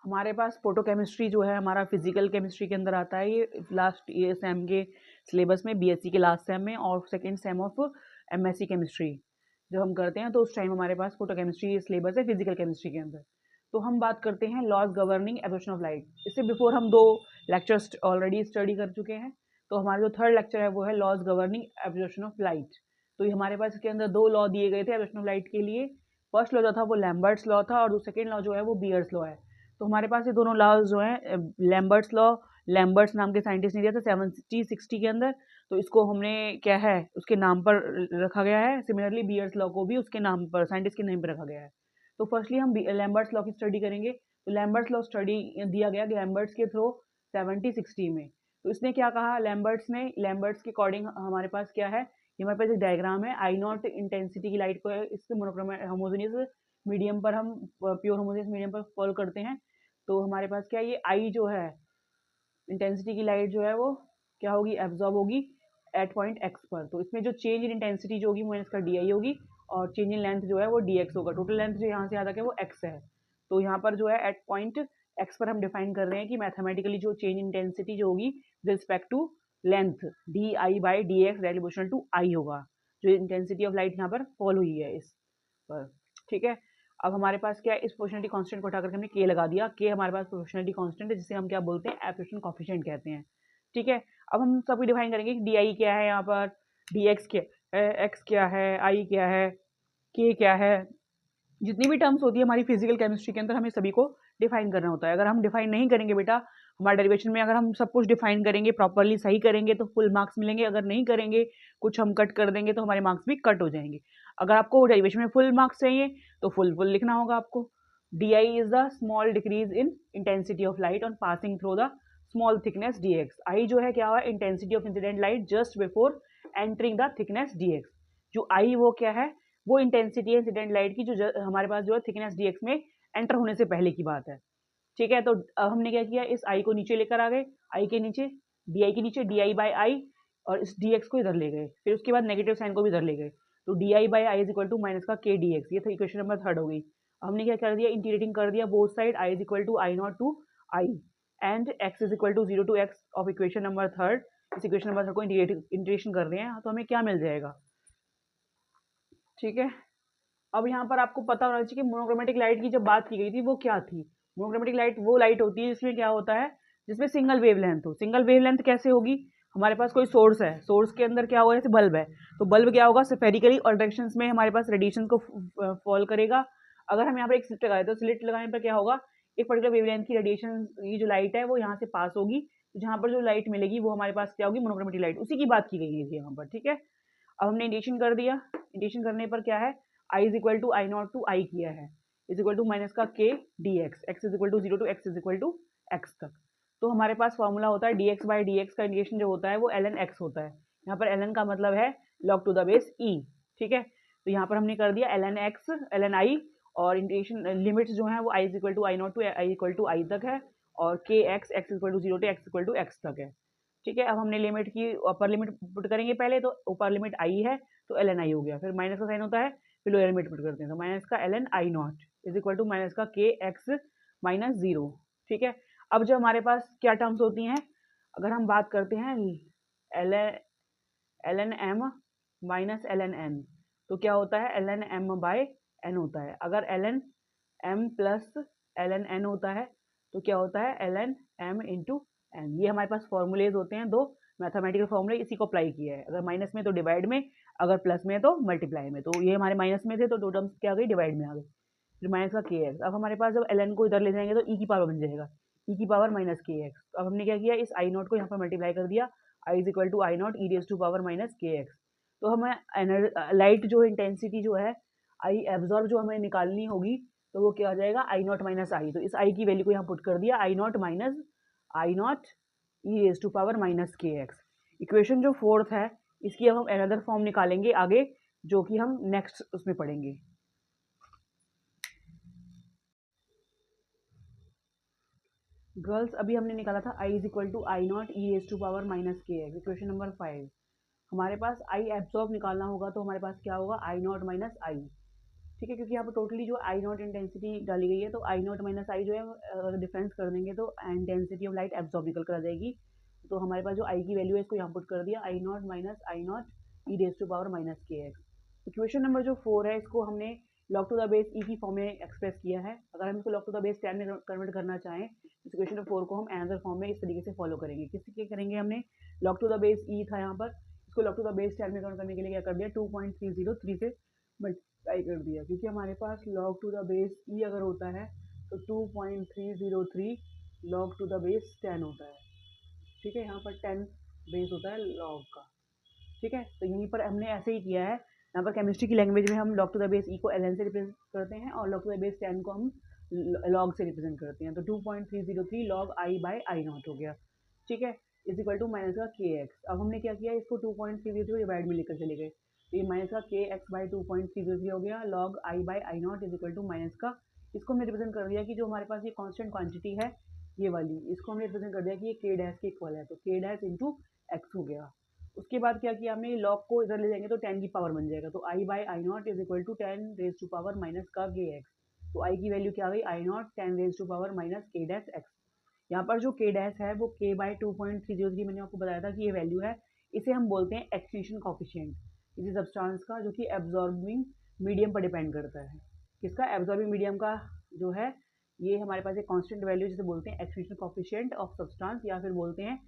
हमारे पास फोटोकेमिस्ट्री जो है हमारा फिजिकल केमिस्ट्री के अंदर आता है। ये लास्ट ईयर सेम के सिलेबस में बीएससी के लास्ट सेम में और second sem of MSc chemistry जब हम करते हैं तो उस टाइम हमारे पास फोटोकेमिस्ट्री सिलेबस है फिजिकल केमिस्ट्री के अंदर। तो हम बात करते हैं laws governing absorption of light. इससे बिफोर हम 2 लेक्चर्स ऑलरेडी स्टडी कर चुके हैं। तो हमारा जो थर्ड लेक्चर है वो है laws governing absorption of light. तो ये हमारे पास इसके अंदर 2 लॉ दिए गए थे एब्जॉर्प्शन ऑफ लाइट के लिए। फर्स्ट लॉ जो था वो लैम्बर्ट्स लॉ था और सेकंड लॉ जो है वो बियर्स लॉ है। तो हमारे पास ये दोनों लॉज जो हैं लैम्बर्ट्स लॉ, लैम्बर्ट्स नाम के साइंटिस्ट ने दिया था 1760 के अंदर। तो इसको हमने क्या है उसके नाम पर रखा गया है। सिमिलरली बियर्स लॉ को भी उसके नाम पर साइंटिस्ट के नाम पर रखा गया है। तो फर्स्टली हम लैम्बर्ट्स लॉ की स्टडी करेंगे। तो लैम्बर्ट्स लॉ स्टडी दिया गया लैम्बर्ट्स के थ्रू 1760 में। तो इसने क्या कहा लैम्बर्ट्स के अकॉर्डिंग हमारे पास क्या है, ये हमारे पास एक डायग्राम है। आई नॉट इंटेंसिटी की लाइट को इसके मोनोक्रोमेटिक होमोजेनियस मीडियम पर हम प्योर होमोजेनियस मीडियम पर फॉलो करते हैं। तो हमारे पास क्या ये आई जो है इंटेंसिटी की लाइट जो है वो क्या होगी, एब्जॉर्ब होगी एट पॉइंट एक्स पर। तो इसमें जो चेंज इन इंटेंसिटी जो होगी वो इसका डी आई होगी और चेंज इन लेंथ जो है वो डी एक्स होगा। टोटल लेंथ जो यहाँ से याद है वो एक्स है। तो यहाँ पर जो है एट पॉइंट एक्स पर हम डिफाइन कर रहे हैं कि मैथमेटिकली जो चेंज इंटेंसिटी जो होगी respect to length d I by d x direct to I होगा, जो इंटेंसिटी ऑफ लाइट यहाँ पर फॉल हुई है इस पर। ठीक है, अब हमारे पास क्या है, इस प्रोपोर्शनलिटी कांस्टेंट को उठाकर हमने के लगा दिया। के हमारे पास प्रोपोर्शनलिटी कांस्टेंट है जिसे हम क्या बोलते हैं, एब्सोल्यूशन कोएफिशिएंट कहते हैं। ठीक है, अब हम सबको डिफाइन करेंगे कि डी आई क्या है, यहाँ पर डी एक्स क्या है, एक्स क्या है, आई क्या है, के क्या है। जितनी भी टर्म्स होती है हमारी फिजिकल केमिस्ट्री के अंदर हमें सभी को डिफाइन करना होता है। अगर हम डिफाइन नहीं करेंगे बेटा, हमारे डेरिवेशन में अगर हम सब कुछ डिफाइन करेंगे प्रॉपरली सही करेंगे तो फुल मार्क्स मिलेंगे। अगर नहीं करेंगे, कुछ हम कट कर देंगे तो हमारे मार्क्स भी कट हो जाएंगे। अगर आपको डेरिवेशन में फुल मार्क्स चाहिए तो फुल लिखना होगा आपको। D I is the small decrease in intensity of light on passing through the small thickness d x. I जो है क्या हुआ, intensity of incident light just before entering the thickness d x. जो I वो क्या है, वो intensity है इंसिडेंट लाइट की जो हमारे पास जो है थिकनेस डी एक्स में एंटर होने से पहले की बात है। ठीक है, तो अब हमने क्या किया, इस आई को नीचे लेकर आ गए, आई के नीचे डी आई के नीचे डी आई बाई आई, और इस डी एक्स को इधर ले गए। फिर उसके बाद नेगेटिव साइन को भी इधर ले गए। तो d I by I is equal to minus का के डी एक्स। ये था इक्वेशन नंबर 3 हो गई। अब हमने क्या कर दिया, इंटीग्रेटिंग कर दिया both side, I is equal to I naught to I and x is equal to 0 to x of equation number 3। इस इक्वेशन नंबर 3 को इंटीग्रेशन कर रहे हैं तो हमें क्या मिल जाएगा। ठीक है, अब यहाँ पर आपको पता होना चाहिए कि मोनोक्रोमेटिक लाइट की जब बात की गई थी वो क्या थी। मोनोक्रोमेटिक लाइट वो लाइट होती है जिसमें क्या होता है, जिसमें सिंगल वेवलेंथ हो। सिंगल वेवलेंथ कैसे होगी, हमारे पास कोई सोर्स है, सोर्स के अंदर क्या होगा, जैसे बल्ब है तो बल्ब क्या होगा, स्फेरिकली और डायरेक्शंस में हमारे पास रेडिएशन को फॉल करेगा। अगर हम यहाँ पर एक स्लिट लगाए तो स्लिट लगाने पर क्या होगा, एक पर्टिकुलर वेवलेंथ की रेडिएशन की जो लाइट है वो यहाँ से पास होगी। तो जहाँ पर जो लाइट मिलेगी वो हमारे पास क्या होगी, मोनोक्रोमेटिक लाइट। उसी की बात की गई है यहाँ पर। ठीक है, अब हमने इंडिकेशन कर दिया। इंडिकेशन करने पर क्या है, I is equal to I naught to I किया है, इज इक्वल टू माइनस का के d x, x is equal to 0 to x is equal to x तक। तो हमारे पास फॉर्मूला होता है d x by d x का इंडिकेशन जो होता है वो एल एन एक्स होता है। यहाँ पर एल एन का मतलब है log to the base e. ठीक है, तो यहाँ पर हमने कर दिया l n x l N I, और इंडिकेशन लिमिट्स जो है वो I is equal to I naught to I equal to I तक है, और के x x equal to 0 to x equal to x तक है। ठीक है, अब हमने लिमिट की अपर लिमिट पुट करेंगे पहले, तो ऊपर लिमिट आई है तो एल एन आई हो गया, फिर माइनस का साइन होता है, फिर लोअर लिमिट पुट करते हैं तो माइनस का L N I naught is equal to minus का के एक्स माइनस 0। ठीक है, अब जो हमारे पास क्या टर्म्स होती हैं, अगर हम बात करते हैं L N M minus L N N, तो क्या होता है, L N M by N होता है। अगर L N M plus L N N होता है तो क्या होता है, L N M into N. ये हमारे पास फॉर्मूलेज होते हैं दो मैथमेटिकल फॉर्मूले, इसी को अप्लाई किया है। अगर माइनस में तो डिवाइड में, अगर प्लस में तो मल्टीप्लाई में। तो ये हमारे माइनस में थे तो दो टर्म्स क्या आ गई, डिवाइड में आ गई। फिर माइनस का के एक्स, अब हमारे पास जब एल एन को इधर ले जाएंगे तो ई की पावर बन जाएगा, ई की पावर माइनस के एक्स। अब हमने क्या किया, इस आई नॉट को यहाँ पर मल्टीप्लाई कर दिया, I is equal to I naught e raise to power minus k x. तो हमें लाइट जो इंटेंसिटी जो है आई एब्जॉर्ब जो हमें निकालनी होगी तो वो क्या आ जाएगा, आई नॉट माइनस आई। तो इस आई की वैल्यू को यहाँ पुट कर दिया, I naught minus I naught e raise to power minus k x. Equation जो 4th है इसकी अब हम अनदर फॉर्म निकालेंगे आगे, जो कि हम नेक्स्ट उसमें पढ़ेंगे। गर्ल्स, अभी हमने निकाला था I is equal to I naught e raise to power minus k x, equation number 5। हमारे पास आई एब्सॉर्ब निकालना होगा तो हमारे पास क्या होगा, आई नॉट माइनस आई। ठीक है, क्योंकि यहाँ पर टोटली जो आई नॉट इंटेंसिटी डाली गई है, तो आई नॉट माइनस आई जो है डिफरेंस कर देंगे तो इंटेंसिटी ऑफ लाइट एब्जॉर्ब निकल कर आ जाएगी। तो हमारे पास जो आई की वैल्यू है इसको यहाँ पुट कर दिया, I naught minus I naught e raise to power minus k x. Equation number जो 4 है इसको हमने log to the base e की फॉर्म में एक्सप्रेस किया है। अगर हम इसको लॉग टू द बेस 10 में कन्वर्ट करना चाहें इस इक्वेशन नंबर 4 को हम एनदर फॉर्म में इस तरीके से फॉलो करेंगे। किस के करेंगे, हमने लॉग टू द बेस ई था यहाँ पर, इसको लॉग टू द बेस 10 में कन्वर्ट करने के लिए क्या कर दिया, 2.303 से मल्टीप्लाई कर दिया, क्योंकि हमारे पास लॉग टू द बेस ई अगर होता है तो 2.303 लॉग टू द बेस 10 होता है। ठीक है, यहाँ पर 10 बेस होता है लॉग का। ठीक है, तो यहीं पर हमने ऐसे ही किया है। यहाँ पर केमिस्ट्री की लैंग्वेज में हम लॉग टू द बेस ई को एल एन से रिप्रेजेंट करते हैं और लॉग टू द बेस 10 को हम लॉग से रिप्रेजेंट करते हैं। तो 2.303 log I by I not हो गया। ठीक है, इज इक्वल टू माइनस का के एक्स। अब हमने क्या किया, इसको 2.303 डिवाइड में लेकर चले गए, तो ये माइनस का के एक्स बाई 2.303 हो गया, log I by I naught is equal to minus का, इसको हमने रिप्रेजेंट कर दिया कि जो हमारे पास ये कॉन्स्टेंट क्वान्टिटी है ये वाली, इसको हमने रिप्रेजेंट कर दिया कि ये के डैश के इक्वल है, तो के डैश इंटू एक्स हो गया। उसके बाद क्या किया हमने, लॉग को इधर ले जाएंगे तो 10 की पावर बन जाएगा, तो I by I naught is equal to 10 raise to power minus का के एक्स। तो आई की वैल्यू क्या आ गई, I naught 10 raise to power minus k dash x. यहाँ पर जो के डैश है वो के बाई 2.303 मैंने आपको बताया था कि ये वैल्यू है, इसे हम बोलते हैं एक्सटिंक्शन कॉफिशिएंट किसी सब्सटेंस का जो कि एब्जॉर्बिंग मीडियम पर डिपेंड करता है। किसका, एब्जॉर्बिंग मीडियम का जो है ये हमारे पास एक कांस्टेंट वैल्यू जिसे बोलते हैं एक्सटिंक्शन कॉफिशिएंट ऑफ सब्सटेंस, या फिर बोलते हैं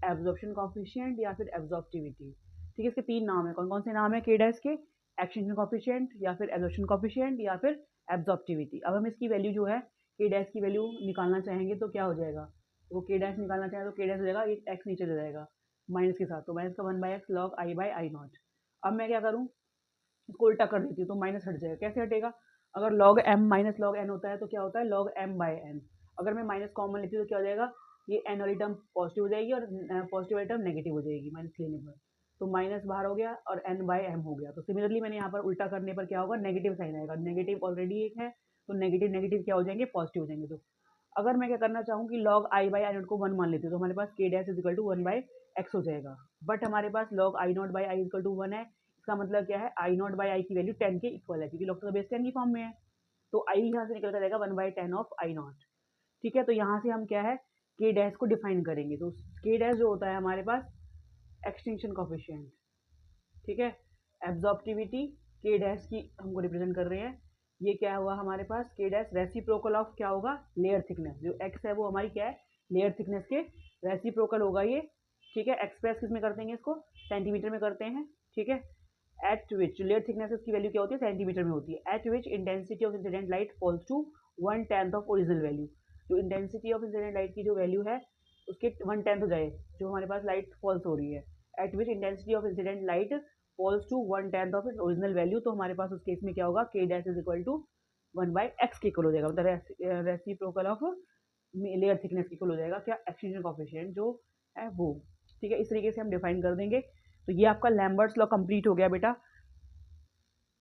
एब्जॉर्प्शन कॉफिशिएंट या फिर एब्जॉर्प्टिविटी। ठीक है, इसके 3 नाम है। कौन कौन से नाम है के डैश के, एक्सटिंक्शन कॉफिशिएंट या फिर एब्जॉर्प्शन कॉफिशिएंट या फिर एब्जॉर्प्टिविटी। अब हम इसकी वैल्यू जो है के डैश की वैल्यू निकालना चाहेंगे तो क्या हो जाएगा, वो के डैश निकालना चाहें तो के डैश हो जाएगा, एक एक्स नीचे दे जाएगा माइनस के साथ, तो माइनस का 1/x log I by I not. अब मैं क्या करूँ, इसको उल्टा कर देती हूँ तो माइनस हट जाएगा। कैसे हटेगा, अगर log M minus log N होता है तो क्या होता है, लॉग एम बाई एन। अगर मैं माइनस कॉमन लेती हूँ तो क्या हो जाएगा, ये एन वाली टर्म पॉजिटिव हो जाएगी और पॉजिटिव वाली टर्म नेगेटिव हो जाएगी माइनस लेने पर, तो माइनस बाहर हो गया और एन बाई एम हो गया। तो सिमिलरली मैंने यहाँ पर उल्टा करने पर क्या होगा, नेगेटिव साइन आएगा, नेगेटिव ऑलरेडी एक है तो नेगेटिव नेगेटिव क्या हो जाएंगे, पॉजिटिव हो जाएंगे। तो अगर मैं क्या करना चाहूँ कि log I by I naught को 1 मान लेती हूँ तो हमारे पास k dash is equal to 1 by x हो जाएगा। बट हमारे पास log I naught by I equal to 1 है, इसका मतलब क्या है, आई नॉट बाई आई की वैल्यू 10 के इक्वल है, क्योंकि लॉग टू द बेस 10 की फॉर्म में है, तो आई यहाँ से निकल कर जाएगा 1/10 ऑफ आई नॉट। ठीक है, तो यहाँ से हम क्या है के डैश को डिफाइन करेंगे, तो के डैश जो होता है हमारे पास एक्सटिंक्शन कॉफिशिएंट। ठीक है, एब्जॉर्प्टिविटी के डैश की हमको रिप्रेजेंट कर रहे हैं, ये क्या हुआ हमारे पास, के डैश रेसिप्रोकल ऑफ क्या होगा, लेयर थिकनेस। जो एक्स है वो हमारी क्या है, लेयर थिकनेस के रेसिप्रोकल होगा ये। ठीक है, एक्सप्रेस किस में करते हैं, इसको सेंटीमीटर में करते हैं। ठीक है, एट विच लेयर थिकनेस की वैल्यू क्या होती है, सेंटीमीटर में होती है। At which intensity of incident light falls to 1/10 of original value. जो इंटेंसिटी ऑफ इंसिडेंट लाइट की जो वैल्यू है उसके 1/10 हो जाए, जो हमारे पास लाइट फॉल्स हो रही है, at which intensity of incident light falls to 1/10 of its original value, तो हमारे पास उस केस में क्या होगा, के dash is equal to 1/x के इक्वल हो जाएगा, मतलब रेसिप्रोकल ऑफ लेयर थिकनेस के इक्वल हो जाएगा क्या, एक्सटिंक्शन कॉफिशिएंट जो है वो। ठीक है, इस तरीके से हम डिफाइन कर देंगे। तो ये आपका लैम्बर्ट्स लॉ कंप्लीट हो गया बेटा।